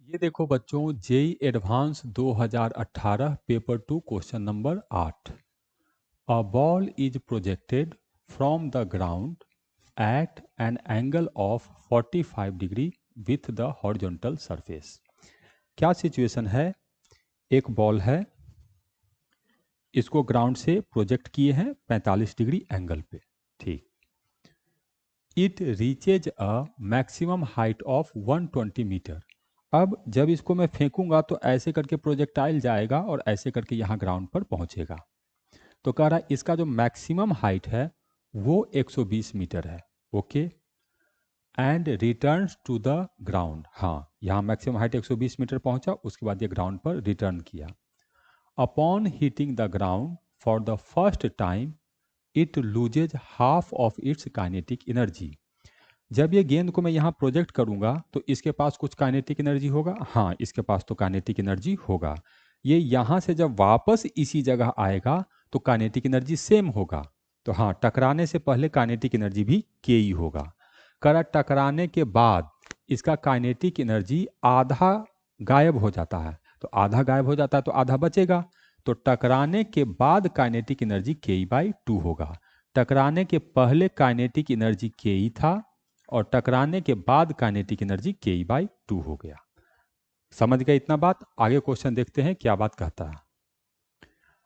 ये देखो बच्चों, JEE advance 2018 paper 2 question number 8। A ball is projected from the ground at an angle of 45 degree with the horizontal surface. क्या situation है? एक ball है, इसको ग्राउंड से प्रोजेक्ट किए हैं 45 डिग्री एंगल पे। ठीक। It reaches a maximum height of 120 metre. अब जब इसको मैं फेंकूंगा तो ऐसे करके प्रोजेक्टाइल जाएगा और ऐसे करके यहाँ ग्राउंड पर पहुंचेगा। तो कह रहा है इसका जो मैक्सिमम हाइट है वो 120 मीटर है। Okay. And returns to the ground. हाँ, यहाँ मैक्सिमम हाइट 120 मीटर पहुंचा, उसके बाद ये ग्राउंड पर रिटर्न किया। Upon hitting the ground for the first time it loses half of its kinetic energy. जब ये गेंद को मैं यहाँ प्रोजेक्ट करूंगा तो इसके पास कुछ काइनेटिक एनर्जी होगा। हाँ, इसके पास तो काइनेटिक एनर्जी होगा। ये यहाँ से जब वापस इसी जगह आएगा तो काइनेटिक एनर्जी सेम होगा। तो हाँ, टकराने से पहले काइनेटिक एनर्जी भी के ही होगा। करा टकराने के बाद इसका काइनेटिक एनर्जी आधा गायब हो जाता है। तो आधा गायब हो जाता है तो आधा बचेगा। तो टकराने के बाद काइनेटिक एनर्जी ke/2 होगा। टकराने के पहले काइनेटिक एनर्जी के था और टकराने के बाद काइनेटिक एनर्जी ke/2 हो गया। समझ गए इतना बात? आगे क्वेश्चन देखते हैं क्या बात कहता है।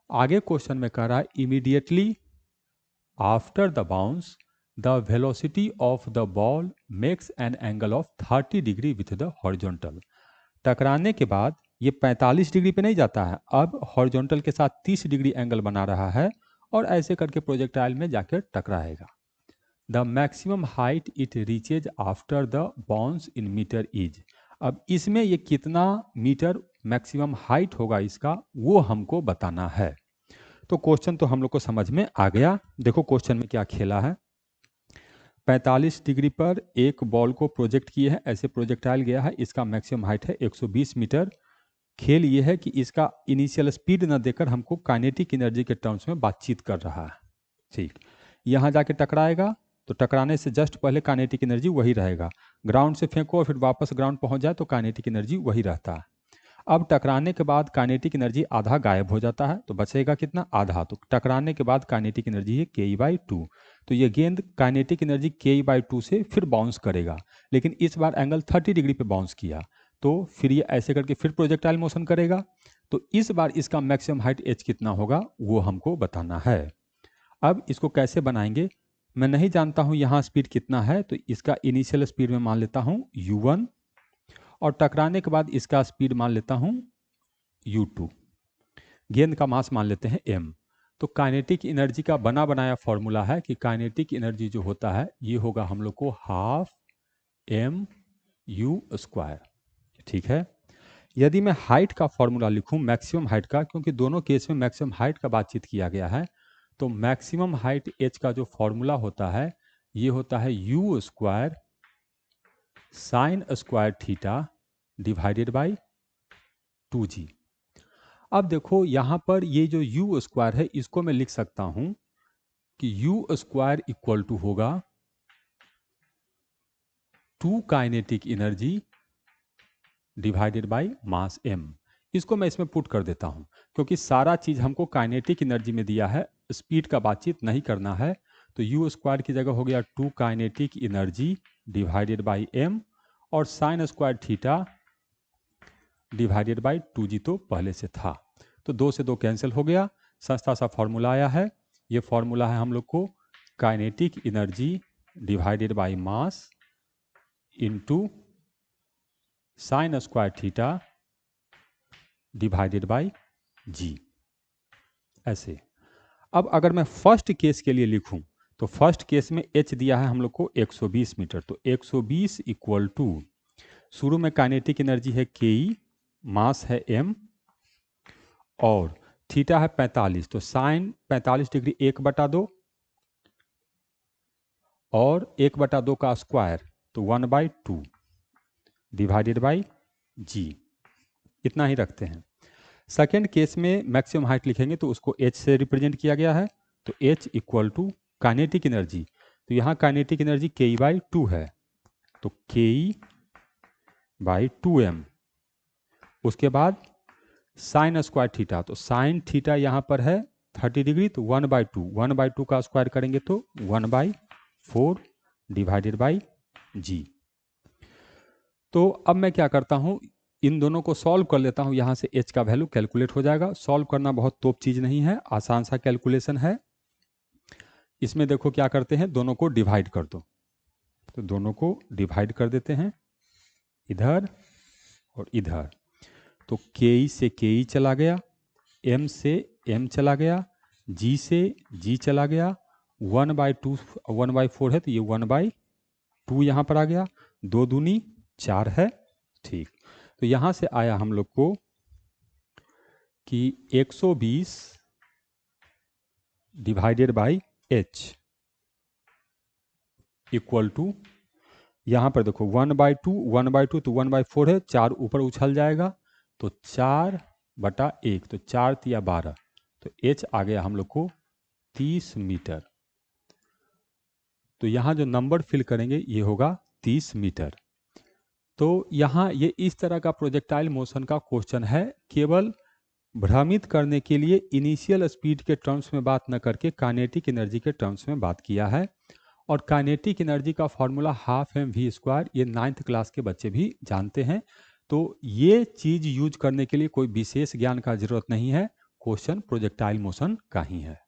आगे क्वेश्चन में कह रहा है immediately after the bounce the velocity of the ball makes an angle of 30 degree with the horizontal. टकराने के बाद ये 45 डिग्री पे नहीं जाता है, अब हॉरिजॉन्टल के साथ 30 डिग्री एंगल बना रहा है और ऐसे करके प्रोजेक्टाइल में जाकर टकराएगा। The maximum height it reaches after the bounce in metre is. अब इसमें ये कितना मीटर मैक्सिमम हाइट होगा इसका, वो हमको बताना है। तो क्वेश्चन तो हम लोग को समझ में आ गया। देखो क्वेश्चन में क्या खेला है। 45 डिग्री पर एक बॉल को प्रोजेक्ट किए हैं, ऐसे प्रोजेक्टाइल गया है, इसका मैक्सिमम हाइट है 120 मीटर। खेल ये है कि इसका इनिशियल स्पीड न देकर हमको काइनेटिक एनर्जी के टर्म्स में बातचीत कर रहा है। ठीक। यहाँ जाके टकराएगा तो टकराने से जस्ट पहले काइनेटिक एनर्जी वही रहेगा। ग्राउंड से फेंको और फिर वापस ग्राउंड पहुंच जाए तो काइनेटिक एनर्जी वही रहता है। अब टकराने के बाद काइनेटिक एनर्जी आधा गायब हो जाता है तो बचेगा कितना? आधा। तो टकराने के बाद काइनेटिक एनर्जी है ke/2। तो ये गेंद काइनेटिक एनर्जी ke/2 से फिर बाउंस करेगा, लेकिन इस बार एंगल 30 डिग्री पे बाउंस किया तो फिर ये ऐसे करके फिर प्रोजेक्टाइल मोशन करेगा। तो इस बार इसका मैक्सिमम हाइट h कितना होगा वो हमको बताना है। अब इसको कैसे बनाएंगे? मैं नहीं जानता हूं यहाँ स्पीड कितना है, तो इसका इनिशियल स्पीड में मान लेता हूं u1 और टकराने के बाद इसका स्पीड मान लेता हूं u2। गेंद का मास मान लेते हैं m। तो काइनेटिक एनर्जी का बना बनाया फॉर्मूला है कि काइनेटिक एनर्जी जो होता है ये होगा हम लोग को हाफ mu²। ठीक है। यदि मैं हाइट का फॉर्मूला लिखूं, मैक्सिमम हाइट का, क्योंकि दोनों केस में मैक्सिमम हाइट का बातचीत किया गया है, तो मैक्सिमम हाइट h का जो फॉर्मूला होता है ये होता है u² sin² theta divided by 2g। अब देखो यहाँ पर ये जो u² है इसको मैं लिख सकता हूं कि u² इक्वल टू होगा 2 kinetic energy divided by mass m। इसको मैं इसमें पुट कर देता हूं क्योंकि सारा चीज हमको काइनेटिक एनर्जी में दिया है, स्पीड का बातचीत नहीं करना है। तो u² की जगह हो गया 2 kinetic energy divided by m और sin² theta divided by 2g तो पहले से था, तो 2 से 2 कैंसिल हो गया। सस्ता सा फॉर्मूला आया है। ये फॉर्मूला है हम लोग को kinetic energy divided by mass into sin² theta divided by g। ऐसे। अब अगर मैं फर्स्ट केस के लिए लिखूं तो फर्स्ट केस में h दिया है हम लोग को 120 मीटर, तो 120 इक्वल टू, शुरू में काइनेटिक एनर्जी है ke, मास है m और थीटा है 45, तो साइन 45 डिग्री 1/2 और 1/2 का स्क्वायर तो 1/2 डिवाइडेड बाई g। इतना ही रखते हैं। सेकेंड केस में मैक्सिमम हाइट लिखेंगे तो उसको h से रिप्रेजेंट किया गया है, तो h equal to kinetic energy, तो यहाँ काइनेटिक एनर्जी ke/2 है, तो ke/2m उसके बाद साइन स्क्वायर थीटा, तो साइन थीटा यहाँ पर है 30 डिग्री, तो 1/2 का स्क्वायर करेंगे तो 1/4 डिवाइडेड बाई जी। तो अब मैं क्या करता हूँ, इन दोनों को सॉल्व कर लेता हूँ, यहाँ से h का वैल्यू कैलकुलेट हो जाएगा। सॉल्व करना बहुत तोप चीज़ नहीं है, आसान सा कैलकुलेशन है। इसमें देखो क्या करते हैं, दोनों को डिवाइड कर दो, तो दोनों को डिवाइड कर देते हैं, इधर और इधर। तो के से के चला गया, m से m चला गया, g से g चला गया, 1/4 है तो ये 1/2 यहाँ पर आ गया, 2 दूनी 4 है। ठीक, तो यहाँ से आया हम लोग को कि 120 divided by h equal to, यहाँ पर देखो 1/2 तो 1/4 है, 4 ऊपर उछल जाएगा तो 4/1, तो 4 तिया 12, तो h आ गया हम लोग को 30 मीटर। तो यहाँ जो नंबर फिल करेंगे ये होगा 30 मीटर। तो यहाँ ये इस तरह का प्रोजेक्टाइल मोशन का क्वेश्चन है, केवल भ्रमित करने के लिए इनिशियल स्पीड के टर्म्स में बात न करके काइनेटिक एनर्जी के टर्म्स में बात किया है। और काइनेटिक एनर्जी का फॉर्मूला ½mv², ये 9th क्लास के बच्चे भी जानते हैं। तो ये चीज़ यूज करने के लिए कोई विशेष ज्ञान का जरूरत नहीं है, क्वेश्चन प्रोजेक्टाइल मोशन का ही है।